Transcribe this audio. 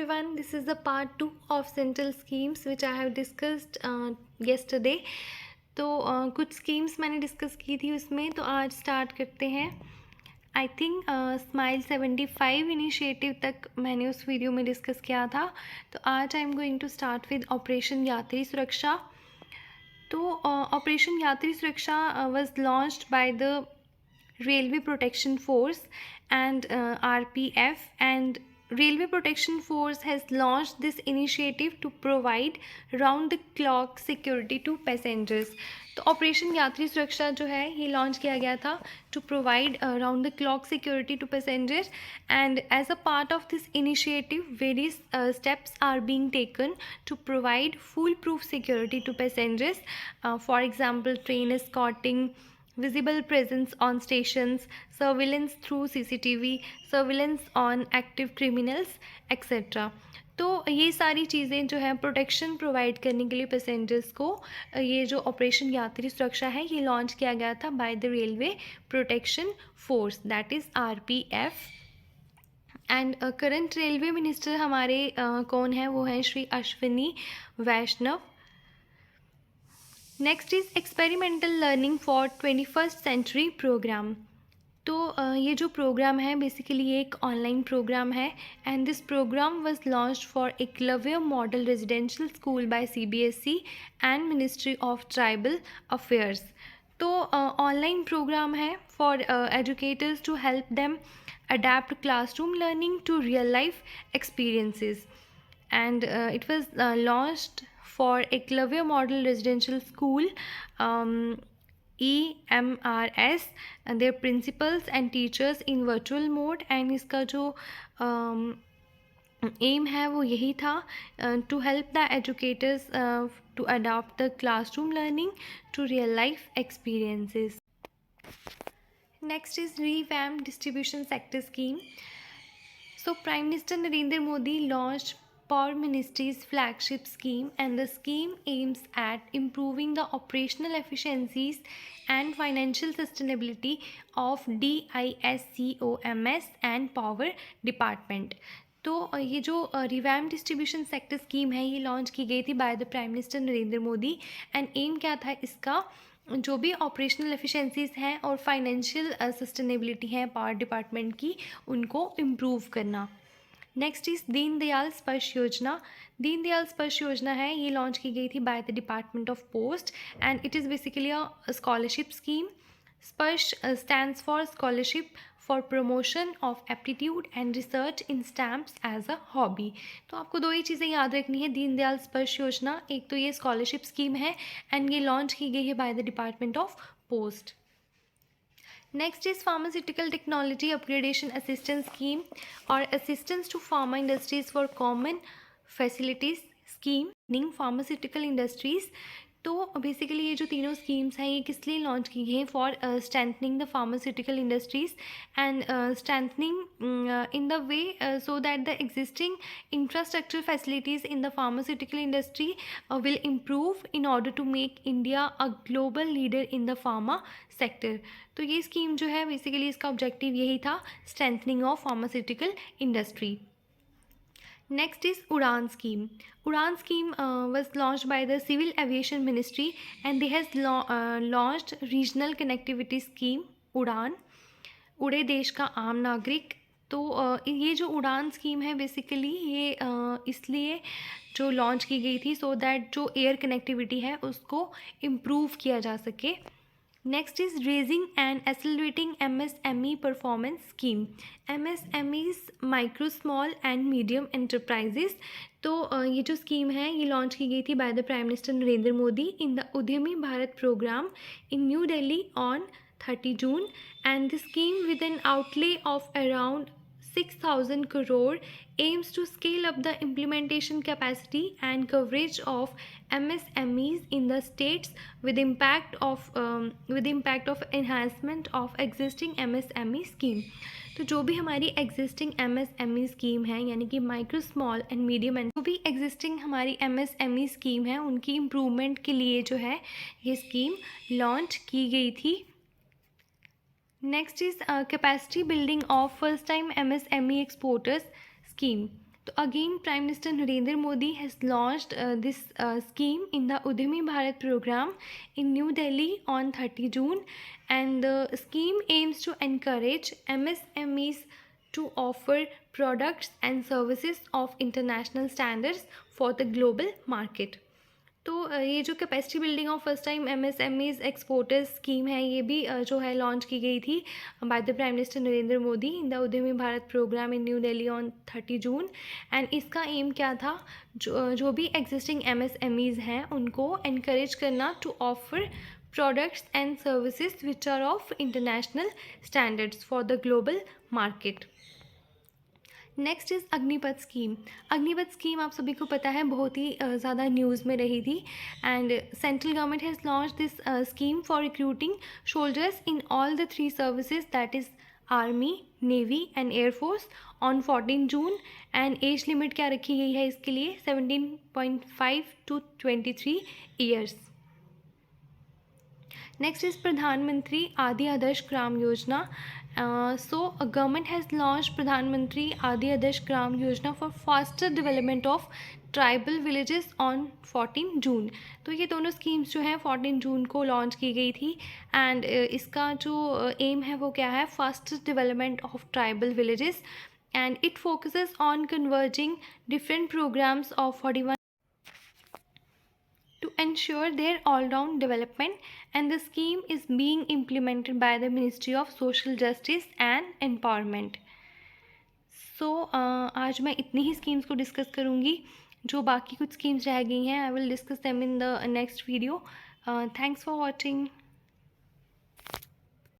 everyone, this is the part 2 of central schemes which I have discussed yesterday. तो कुछ schemes मैंने discuss की थी उसमें, तो आज स्टार्ट करते हैं. आई थिंक स्माइल 75 इनिशिएटिव तक मैंने उस वीडियो में डिस्कस किया था. तो आज I am going to start with operation Yatri Suraksha. तो operation Yatri Suraksha was launched by the Railway Protection Force and RPF, and Railway Protection Force has launched this initiative to provide round the clock security to passengers. तो operation Yatri Suraksha जो है ये launch किया गया था to provide round the clock security to passengers, and as a part of this initiative various steps are being taken to provide foolproof security to passengers. For example, train escorting, visible presence on stations, surveillance through CCTV, surveillance on active criminals, etc. तो ये सारी चीज़ें जो है protection provide करने के लिए passengers को ये जो ऑपरेशन यात्री सुरक्षा है ये लॉन्च किया गया था by the railway protection force, that is RPF. And current railway minister हमारे कौन है, वो हैं Shri Ashwini Vaishnaw. Next is experimental learning for 21st century programme. तो ये जो प्रोग्राम है बेसिकली ये एक ऑनलाइन प्रोग्राम है, and this programme was launched for Eklavya model residential school by CBSE and ministry of tribal affairs. तो ऑनलाइन प्रोग्राम है for educators to help them adapt classroom learning to real life experiences, and it was launched for Eklavya Model Residential School, EMRS, and their principals and teachers in virtual mode. and इसका जो M है वो यही था to help the educators to adopt the classroom learning to real life experiences. Next is revamped distribution sector scheme. So Prime Minister Narendra Modi launched Power Ministry's flagship scheme, and the scheme aims at improving the operational efficiencies and financial sustainability of DISCOMS and Power Department. तो ये जो revamp distribution sector scheme है ये launch की गई थी by the prime minister Narendra Modi, and aim क्या था इसका, जो भी ऑपरेशनल एफिशिएंसीज हैं और फाइनेंशियल सस्टेनेबिलिटी है पावर डिपार्टमेंट की उनको इम्प्रूव करना. नेक्स्ट इज़ दीनदयाल स्पर्श योजना. दीनदयाल स्पर्श योजना है ये लॉन्च की गई थी by the department of post, and it is basically a scholarship scheme. Sparsh stands for scholarship for promotion of aptitude and research in stamps as a hobby. तो आपको दो ही चीज़ें याद रखनी है दीनदयाल स्पर्श योजना, एक तो ये स्कॉलरशिप स्कीम है एंड ये लॉन्च की गई है bye the department of post. Next is Pharmaceutical Technology Upgradation Assistance Scheme or Assistance to Pharma Industries for Common Facilities Scheme in Pharmaceutical Industries. तो बेसिकली ये जो तीनों स्कीम्स हैं ये किस लिए लॉन्च की गई हैं, for strengthening the pharmaceutical industries and strengthening in the way so that the existing infrastructure facilities in the pharmaceutical industry will improve in order to make India a global leader in the pharma sector. तो ये scheme जो है basically इसका objective यही था, strengthening of pharmaceutical industry. Next is Udan scheme. Udan scheme was launched by the Civil Aviation Ministry, and they has launched regional connectivity scheme उड़ान, उड़े देश का आम नागरिक. तो ये जो उड़ान स्कीम है बेसिकली ये इसलिए जो लॉन्च की गई थी सो दैट जो एयर कनेक्टिविटी है उसको इम्प्रूव किया जा सके. Next is raising and accelerating MSME performance scheme. MSMEs micro small and medium enterprises. तो ये जो स्कीम है ये लॉन्च की गई थी by the prime minister Narendra Modi in the Udyami Bharat programme in New Delhi on 30 June, and the scheme with an outlay of around 6,000 crore aims to scale up the implementation capacity and coverage of MSMEs in the states with impact of enhancement of existing MSME scheme. तो जो भी हमारी existing MSME scheme है यानी कि micro small and medium and जो भी existing हमारी MSME स्कीम है उनकी इम्प्रूवमेंट के लिए जो है ये स्कीम लॉन्च की गई थी. Next is capacity building of first time MSME exporters scheme. तो again prime minister Narendra Modi has launched this scheme in the Udyami Bharat program in New Delhi on 30 June, and the scheme aims to encourage MSMEs to offer products and services of international standards for the global market. तो ये जो capacity building of first time MSMEs exporters scheme है, ये भी जो है launch की गई थी by the prime minister Narendra Modi in the Udyami Bharat programme in New Delhi on 30 June. And इसका एम क्या था, जो भी एग्जिस्टिंग MSMEs हैं उनको इनक्रेज करना to offer products and services which are of international standards for the global market. Next is Agnipath scheme. Agnipath scheme आप सभी को पता है बहुत ही ज़्यादा न्यूज़ में रही थी, and central government has launch this scheme for recruiting soldiers in all the 3 services, that is army, navy and air force on 14 June. And age limit क्या रखी गई है इसके लिए, 17.5 to 23 ईयर्स। नेक्स्ट इज़ प्रधानमंत्री आदि Adarsh Gram Yojana. So a government has launched प्रधानमंत्री आदि Adarsh Gram Yojana for faster development of tribal villages on 14 जून। तो ये दोनों स्कीम्स जो हैं 14 जून को लॉन्च की गई थी, एंड इसका जो एम है वो क्या है, faster development of tribal villages, and it focuses on converging different programmes of 41 to ensure their all-round development, and the scheme is being implemented by the Ministry of Social Justice and Empowerment. So आज मैं इतनी ही schemes को discuss करूँगी, जो बाकी कुछ schemes रह गई हैं I will discuss them in the next video. Thanks for watching.